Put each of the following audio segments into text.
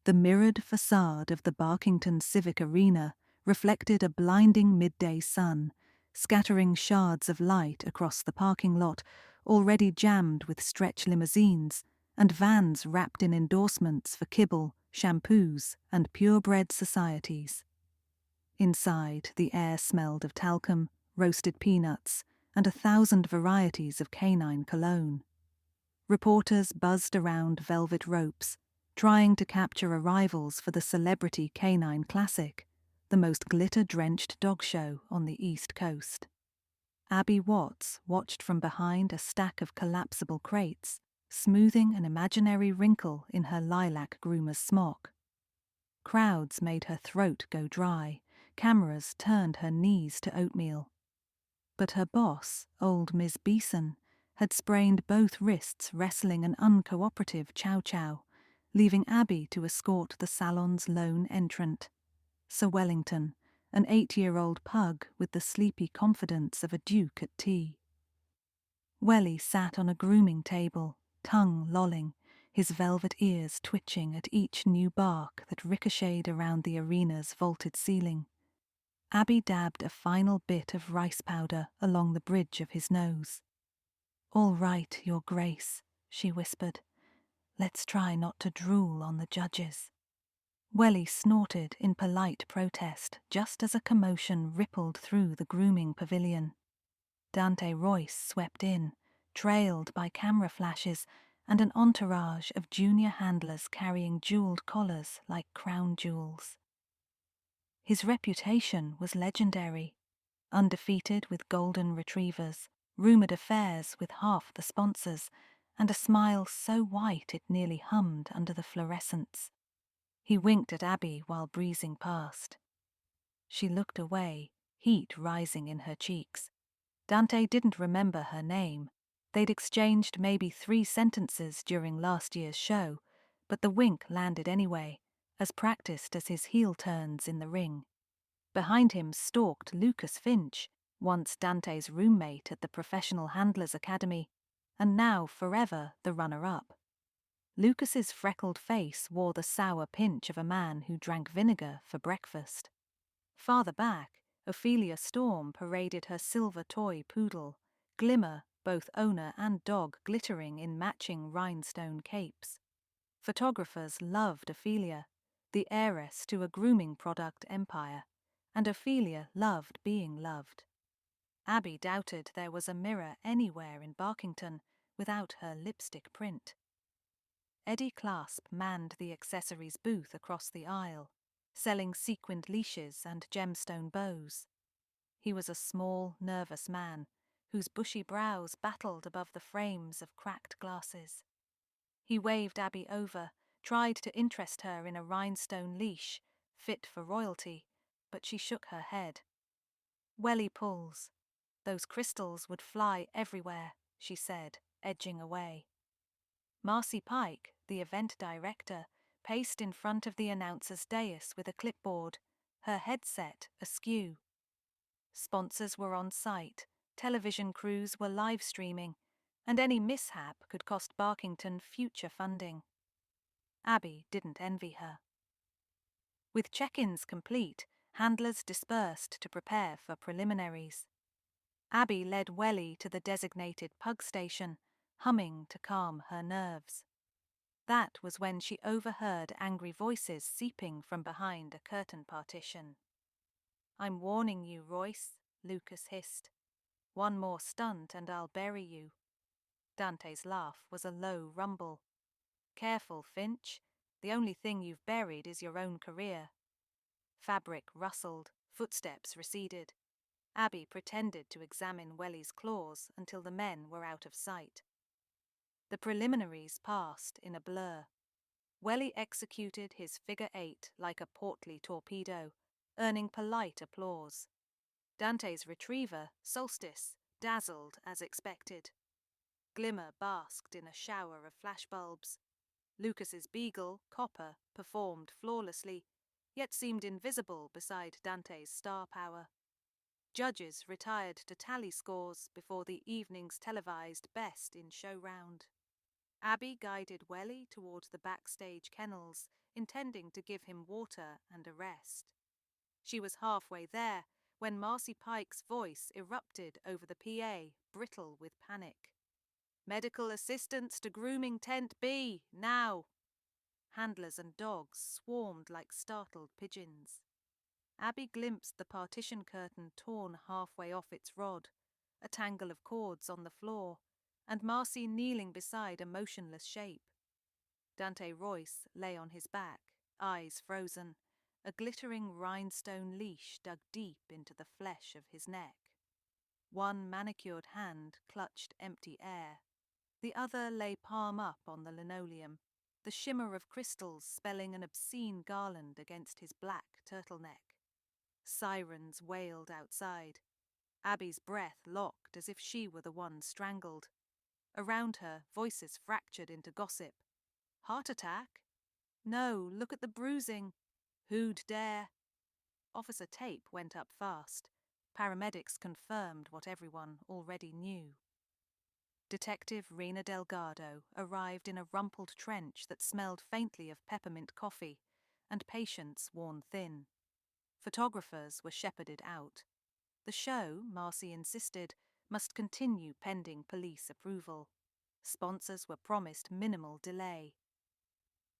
The mirrored facade of the Barkington Civic Arena reflected a blinding midday sun, scattering shards of light across the parking lot, already jammed with stretch limousines and vans wrapped in endorsements for kibble, shampoos, and purebred societies. Inside, the air smelled of talcum, roasted peanuts, and 1,000 varieties of canine cologne. Reporters buzzed around velvet ropes, trying to capture arrivals for the Celebrity Canine Classic, the most glitter-drenched dog show on the East Coast. Abby Watts watched from behind a stack of collapsible crates, smoothing an imaginary wrinkle in her lilac groomer's smock. Crowds made her throat go dry, cameras turned her knees to oatmeal. But her boss, old Miss Beeson, had sprained both wrists wrestling an uncooperative chow-chow, leaving Abby to escort the salon's lone entrant, Sir Wellington, an 8-year-old pug with the sleepy confidence of a duke at tea. Welly sat on a grooming table, tongue lolling, his velvet ears twitching at each new bark that ricocheted around the arena's vaulted ceiling. Abby dabbed a final bit of rice powder along the bridge of his nose. "All right, Your Grace," she whispered. "Let's try not to drool on the judges." Welly snorted in polite protest just as a commotion rippled through the grooming pavilion. Dante Royce swept in, trailed by camera flashes and an entourage of junior handlers carrying jeweled collars like crown jewels. His reputation was legendary, undefeated with golden retrievers, rumoured affairs with half the sponsors, and a smile so white it nearly hummed under the fluorescence. He winked at Abby while breezing past. She looked away, heat rising in her cheeks. Dante didn't remember her name. They'd exchanged maybe 3 sentences during last year's show, but the wink landed anyway, as practiced as his heel turns in the ring. Behind him stalked Lucas Finch, once Dante's roommate at the Professional Handlers Academy, and now forever the runner-up. Lucas's freckled face wore the sour pinch of a man who drank vinegar for breakfast. Farther back, Ophelia Storm paraded her silver toy poodle, Glimmer, both owner and dog glittering in matching rhinestone capes. Photographers loved Ophelia, the heiress to a grooming product empire, and Ophelia loved being loved. Abby doubted there was a mirror anywhere in Barkington without her lipstick print. Eddie Clasp manned the accessories booth across the aisle, selling sequined leashes and gemstone bows. He was a small, nervous man, whose bushy brows battled above the frames of cracked glasses. He waved Abby over, tried to interest her in a rhinestone leash, fit for royalty, but she shook her head. "Welly pulls. Those crystals would fly everywhere," she said, edging away. Marcy Pike, the event director, paced in front of the announcer's dais with a clipboard, her headset askew. Sponsors were on site, television crews were live streaming, and any mishap could cost Barkington future funding. Abby didn't envy her. With check-ins complete, handlers dispersed to prepare for preliminaries. Abby led Welly to the designated pug station, humming to calm her nerves. That was when she overheard angry voices seeping from behind a curtain partition. "I'm warning you, Royce," Lucas hissed. "One more stunt and I'll bury you." Dante's laugh was a low rumble. "Careful, Finch. The only thing you've buried is your own career." Fabric rustled, footsteps receded. Abby pretended to examine Welly's claws until the men were out of sight. The preliminaries passed in a blur. Welly executed his figure 8 like a portly torpedo, earning polite applause. Dante's retriever, Solstice, dazzled as expected. Glimmer basked in a shower of flashbulbs. Lucas's beagle, Copper, performed flawlessly, yet seemed invisible beside Dante's star power. Judges retired to tally scores before the evening's televised best in show round. Abby guided Welly towards the backstage kennels, intending to give him water and a rest. She was halfway there when Marcy Pike's voice erupted over the PA, brittle with panic. "Medical assistance to grooming tent B, now!" Handlers and dogs swarmed like startled pigeons. Abby glimpsed the partition curtain torn halfway off its rod, a tangle of cords on the floor, and Marcy kneeling beside a motionless shape. Dante Royce lay on his back, eyes frozen, a glittering rhinestone leash dug deep into the flesh of his neck. One manicured hand clutched empty air. The other lay palm up on the linoleum, the shimmer of crystals spelling an obscene garland against his black turtleneck. Sirens wailed outside. Abby's breath locked as if she were the one strangled. Around her, voices fractured into gossip. "Heart attack? No, look at the bruising. Who'd dare?" Officer Tape went up fast. Paramedics confirmed what everyone already knew. Detective Rena Delgado arrived in a rumpled trench that smelled faintly of peppermint coffee, and patients worn thin. Photographers were shepherded out. The show, Marcy insisted, must continue pending police approval. Sponsors were promised minimal delay.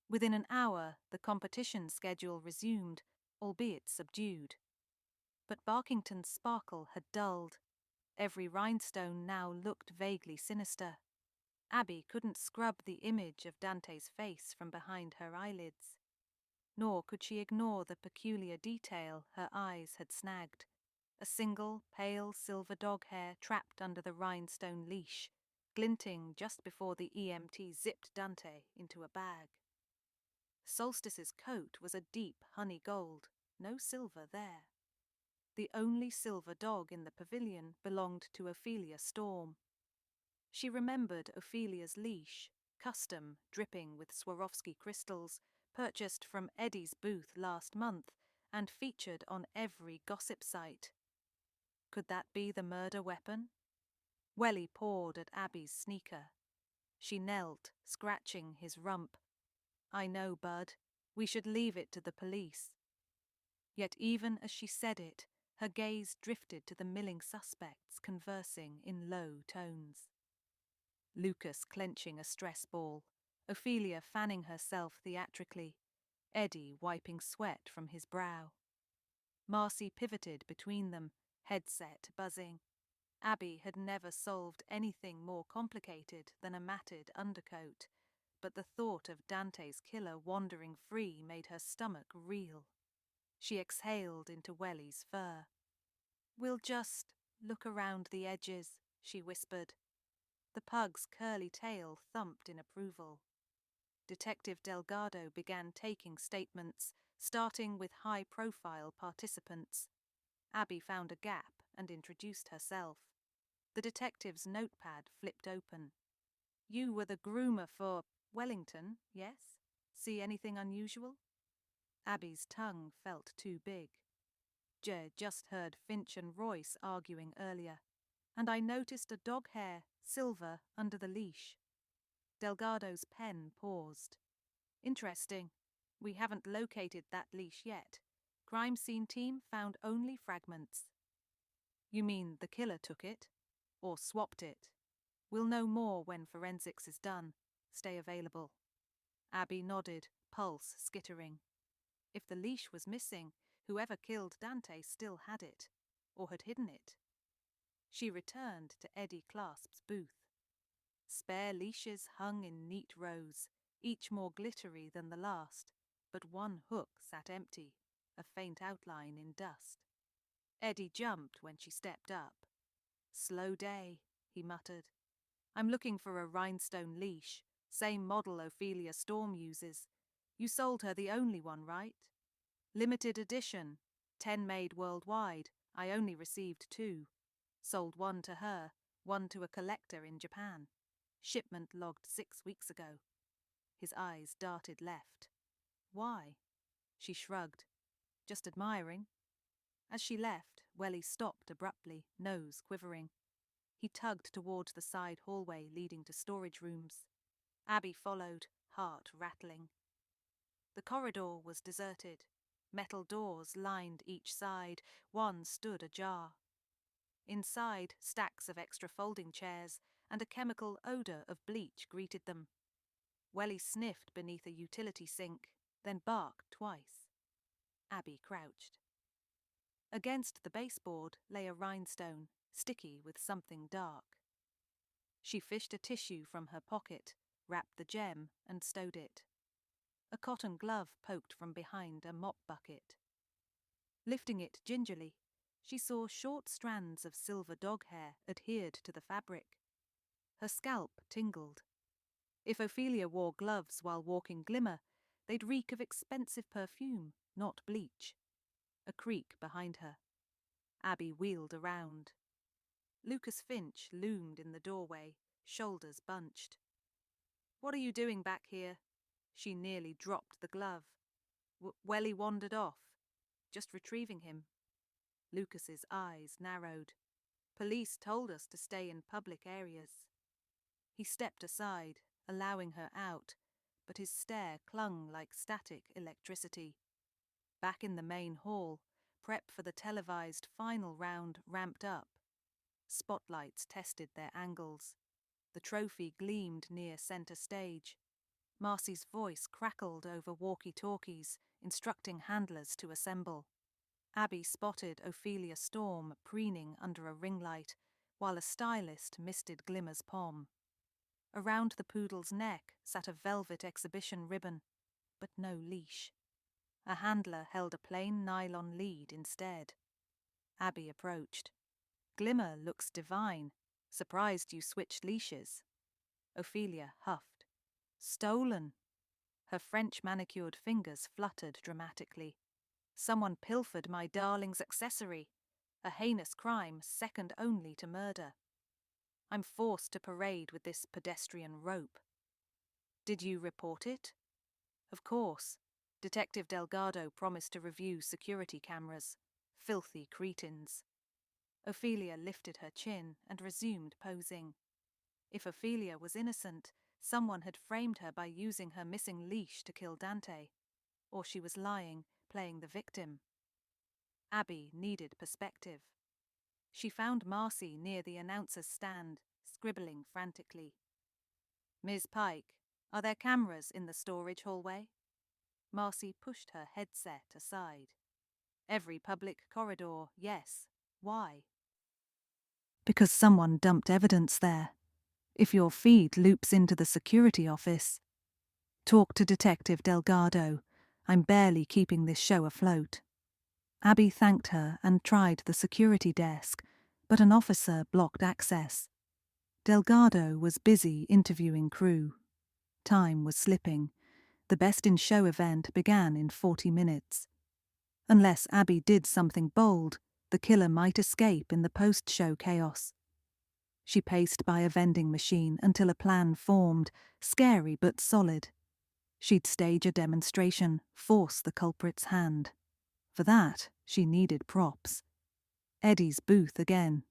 Within an hour, the competition schedule resumed, albeit subdued. But Barkington's sparkle had dulled. Every rhinestone now looked vaguely sinister. Abby couldn't scrub the image of Dante's face from behind her eyelids. Nor could she ignore the peculiar detail her eyes had snagged. A single, pale silver dog hair trapped under the rhinestone leash, glinting just before the EMT zipped Dante into a bag. Solstice's coat was a deep honey gold, no silver there. The only silver dog in the pavilion belonged to Ophelia Storm. She remembered Ophelia's leash, custom, dripping with Swarovski crystals, purchased from Eddie's booth last month and featured on every gossip site. Could that be the murder weapon? Welly pawed at Abby's sneaker. She knelt, scratching his rump. "I know, Bud. We should leave it to the police." Yet even as she said it, her gaze drifted to the milling suspects conversing in low tones. Lucas clenching a stress ball, Ophelia fanning herself theatrically, Eddie wiping sweat from his brow. Marcy pivoted between them, headset buzzing. Abby had never solved anything more complicated than a matted undercoat, but the thought of Dante's killer wandering free made her stomach reel. She exhaled into Welly's fur. "We'll just look around the edges," she whispered. The pug's curly tail thumped in approval. Detective Delgado began taking statements, starting with high-profile participants. Abby found a gap and introduced herself. The detective's notepad flipped open. "You were the groomer for Wellington, yes? See anything unusual?" Abby's tongue felt too big. Just heard Finch and Royce arguing earlier, and I noticed a dog hair, silver, under the leash. Delgado's pen paused. "Interesting. We haven't located that leash yet. Crime scene team found only fragments." "You mean the killer took it? Or swapped it? We'll know more when forensics is done. Stay available." Abby nodded, pulse skittering. If the leash was missing, whoever killed Dante still had it, or had hidden it. She returned to Eddie Clasp's booth. Spare leashes hung in neat rows, each more glittery than the last, but one hook sat empty, a faint outline in dust. Eddie jumped when she stepped up. "Slow day," he muttered. "I'm looking for a rhinestone leash, same model Ophelia Storm uses. You sold her the only one, right? Limited edition, 10 made worldwide. I only received 2. Sold one to her, one to a collector in Japan. Shipment logged 6 weeks ago." His eyes darted left. "Why?" She shrugged. "Just admiring." As she left, Welly stopped abruptly, nose quivering. He tugged towards the side hallway leading to storage rooms. Abby followed, heart rattling. The corridor was deserted. Metal doors lined each side, one stood ajar. Inside, stacks of extra folding chairs and a chemical odour of bleach greeted them. Welly sniffed beneath a utility sink, then barked twice. Abby crouched. Against the baseboard lay a rhinestone, sticky with something dark. She fished a tissue from her pocket, wrapped the gem, and stowed it. A cotton glove poked from behind a mop bucket. Lifting it gingerly, she saw short strands of silver dog hair adhered to the fabric. Her scalp tingled. If Ophelia wore gloves while walking Glimmer, they'd reek of expensive perfume, not bleach. A creak behind her. Abby wheeled around. Lucas Finch loomed in the doorway, shoulders bunched. "What are you doing back here?" She nearly dropped the glove. Welly wandered off. "Just retrieving him." Lucas's eyes narrowed. "Police told us to stay in public areas." He stepped aside, allowing her out, but his stare clung like static electricity. Back in the main hall, prep for the televised final round ramped up. Spotlights tested their angles. The trophy gleamed near center stage. Marcy's voice crackled over walkie-talkies, instructing handlers to assemble. Abby spotted Ophelia Storm preening under a ring light, while a stylist misted Glimmer's palm. Around the poodle's neck sat a velvet exhibition ribbon, but no leash. A handler held a plain nylon lead instead. Abby approached. "Glimmer looks divine. Surprised you switched leashes." Ophelia huffed. "Stolen." Her French manicured fingers fluttered dramatically. "Someone pilfered my darling's accessory. A heinous crime second only to murder. I'm forced to parade with this pedestrian rope." "Did you report it?" "Of course. Detective Delgado promised to review security cameras. Filthy cretins." Ophelia lifted her chin and resumed posing. If Ophelia was innocent, someone had framed her by using her missing leash to kill Dante. Or she was lying, playing the victim. Abby needed perspective. She found Marcy near the announcer's stand, scribbling frantically. "Ms. Pike, are there cameras in the storage hallway?" Marcy pushed her headset aside. "Every public corridor, yes. Why?" "Because someone dumped evidence there. If your feed loops into the security office..." "Talk to Detective Delgado. I'm barely keeping this show afloat." Abby thanked her and tried the security desk, but an officer blocked access. Delgado was busy interviewing crew. Time was slipping. The Best in Show event began in 40 minutes. Unless Abby did something bold, the killer might escape in the post-show chaos. She paced by a vending machine until a plan formed, scary but solid. She'd stage a demonstration, force the culprit's hand. For that, she needed props. Eddie's booth again.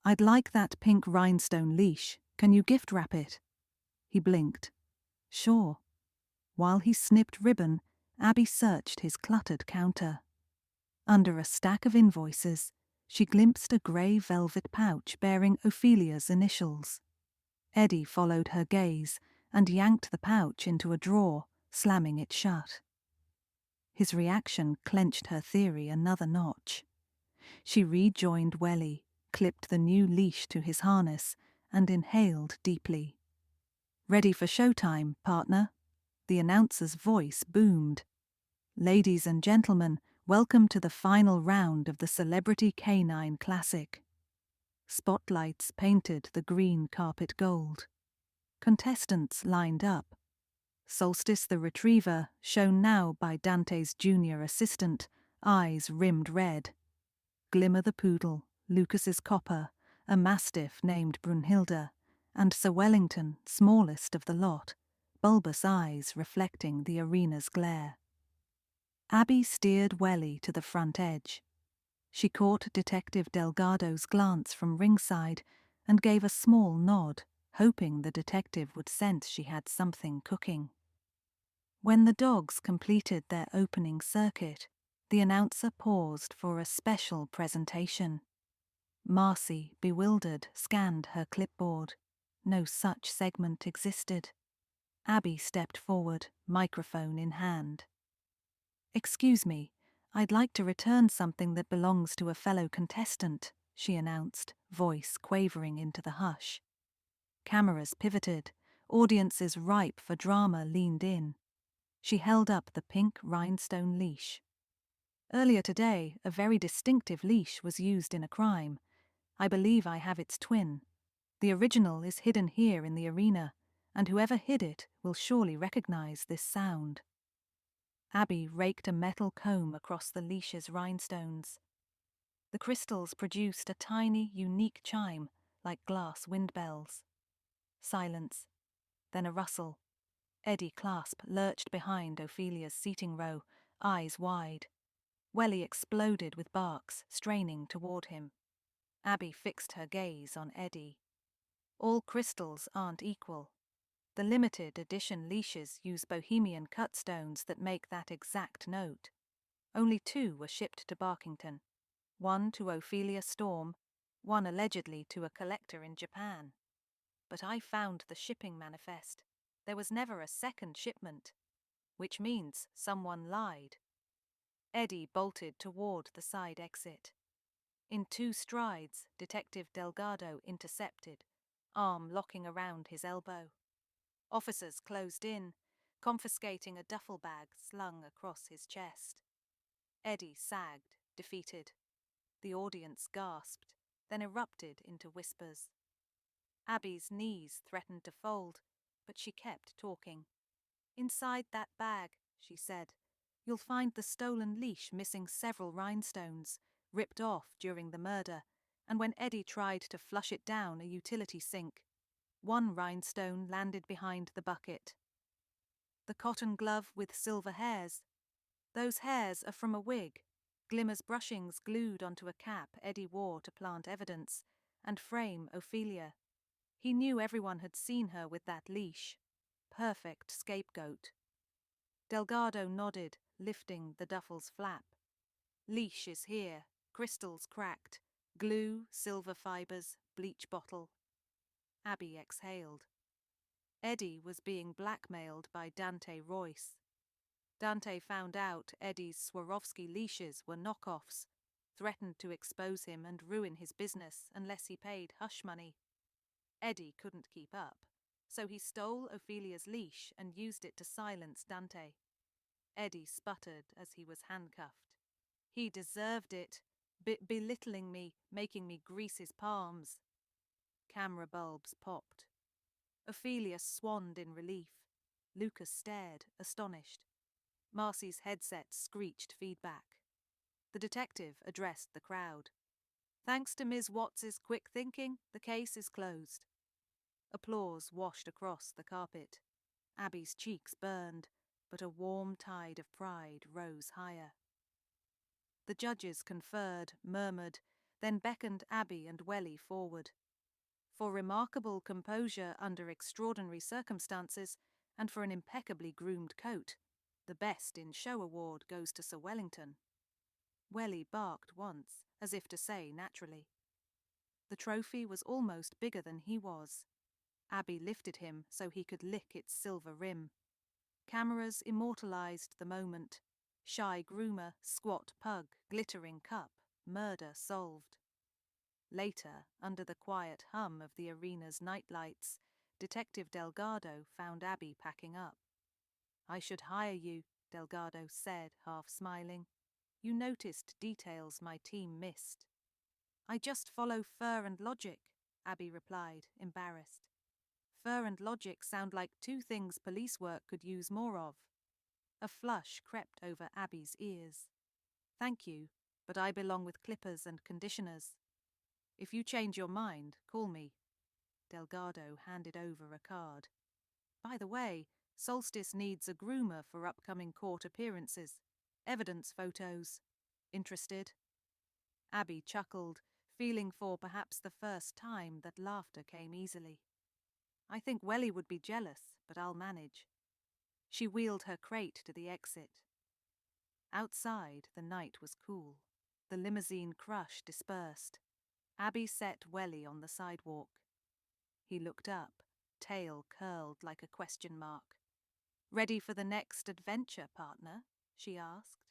"I'd like that pink rhinestone leash. Can you gift wrap it?" He blinked. "Sure." While he snipped ribbon, Abby searched his cluttered counter. Under a stack of invoices, she glimpsed a grey velvet pouch bearing Ophelia's initials. Eddie followed her gaze and yanked the pouch into a drawer, slamming it shut. His reaction clenched her theory another notch. She rejoined Welly, clipped the new leash to his harness, and inhaled deeply. "Ready for showtime, partner?" The announcer's voice boomed. "Ladies and gentlemen, welcome to the final round of the Celebrity Canine Classic." Spotlights painted the green carpet gold. Contestants lined up. Solstice the Retriever, shown now by Dante's junior assistant, eyes rimmed red. Glimmer the Poodle, Lucas's copper, a mastiff named Brunhilde, and Sir Wellington, smallest of the lot, bulbous eyes reflecting the arena's glare. Abby steered Welly to the front edge. She caught Detective Delgado's glance from ringside and gave a small nod. hoping the detective would sense she had something cooking. When the dogs completed their opening circuit, the announcer paused for a special presentation. Marcy, bewildered, scanned her clipboard. No such segment existed. Abby stepped forward, microphone in hand. "Excuse me, I'd like to return something that belongs to a fellow contestant," she announced, voice quavering into the hush. Cameras pivoted, audiences ripe for drama leaned in. She held up the pink rhinestone leash. "Earlier today, a very distinctive leash was used in a crime. I believe I have its twin. The original is hidden here in the arena, and whoever hid it will surely recognize this sound." Abby raked a metal comb across the leash's rhinestones. The crystals produced a tiny, unique chime, like glass wind bells. Silence, then a rustle. Eddie Clasp lurched behind Ophelia's seating row, eyes wide. Welly exploded with barks, straining toward him. Abby fixed her gaze on Eddie. "All crystals aren't equal. The limited edition leashes use bohemian cut stones that make that exact note. Only 2 were shipped to Barkington. 1 to Ophelia Storm, 1 allegedly to a collector in Japan. But I found the shipping manifest. There was never a second shipment, which means someone lied." Eddie bolted toward the side exit. In 2 strides, Detective Delgado intercepted, arm locking around his elbow. Officers closed in, confiscating a duffel bag slung across his chest. Eddie sagged, defeated. The audience gasped, then erupted into whispers. Abby's knees threatened to fold, but she kept talking. "Inside that bag," she said, "you'll find the stolen leash missing several rhinestones, ripped off during the murder, and when Eddie tried to flush it down a utility sink. 1 rhinestone landed behind the bucket. The cotton glove with silver hairs. Those hairs are from a wig, Glimmer's brushings glued onto a cap Eddie wore to plant evidence, and frame Ophelia. He knew everyone had seen her with that leash. Perfect scapegoat." Delgado nodded, lifting the duffel's flap. "Leash is here, crystals cracked, glue, silver fibers, bleach bottle." Abby exhaled. Eddie was being blackmailed by Dante Royce. Dante found out Eddie's Swarovski leashes were knockoffs, threatened to expose him and ruin his business unless he paid hush money. Eddie couldn't keep up, so he stole Ophelia's leash and used it to silence Dante. Eddie sputtered as he was handcuffed. "He deserved it, belittling me, making me grease his palms." Camera bulbs popped. Ophelia swanned in relief. Lucas stared, astonished. Marcy's headset screeched feedback. The detective addressed the crowd. "Thanks to Ms. Watts's quick thinking, the case is closed." Applause washed across the carpet. Abby's cheeks burned, but a warm tide of pride rose higher. The judges conferred, murmured, then beckoned Abby and Welly forward. For remarkable composure under extraordinary circumstances, and for an impeccably groomed coat, the Best in Show award goes to Sir Wellington. Welly barked once, as if to say naturally. The trophy was almost bigger than he was. Abby lifted him so he could lick its silver rim. Cameras immortalized the moment. Shy groomer, squat pug, glittering cup, murder solved. Later, under the quiet hum of the arena's nightlights, Detective Delgado found Abby packing up. "I should hire you," Delgado said, half smiling. "You noticed details my team missed." "I just follow fur and logic," Abby replied, embarrassed. "Fur and logic sound like 2 things police work could use more of." A flush crept over Abby's ears. "Thank you, but I belong with clippers and conditioners. If you change your mind, call me." Delgado handed over a card. "By the way, Solstice needs a groomer for upcoming court appearances. Evidence photos. Interested?" Abby chuckled, feeling for perhaps the first time that laughter came easily. I think Welly would be jealous, but I'll manage." She wheeled her crate to the exit. Outside, the night was cool. The limousine crush dispersed. Abby set Welly on the sidewalk. He looked up, tail curled like a question mark. "Ready for the next adventure, partner?" she asked.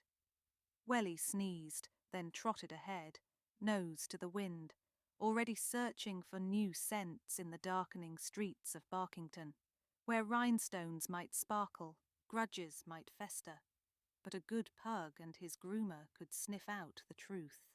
Welly sneezed, then trotted ahead, nose to the wind, already searching for new scents in the darkening streets of Barkington, where rhinestones might sparkle, grudges might fester, but a good pug and his groomer could sniff out the truth.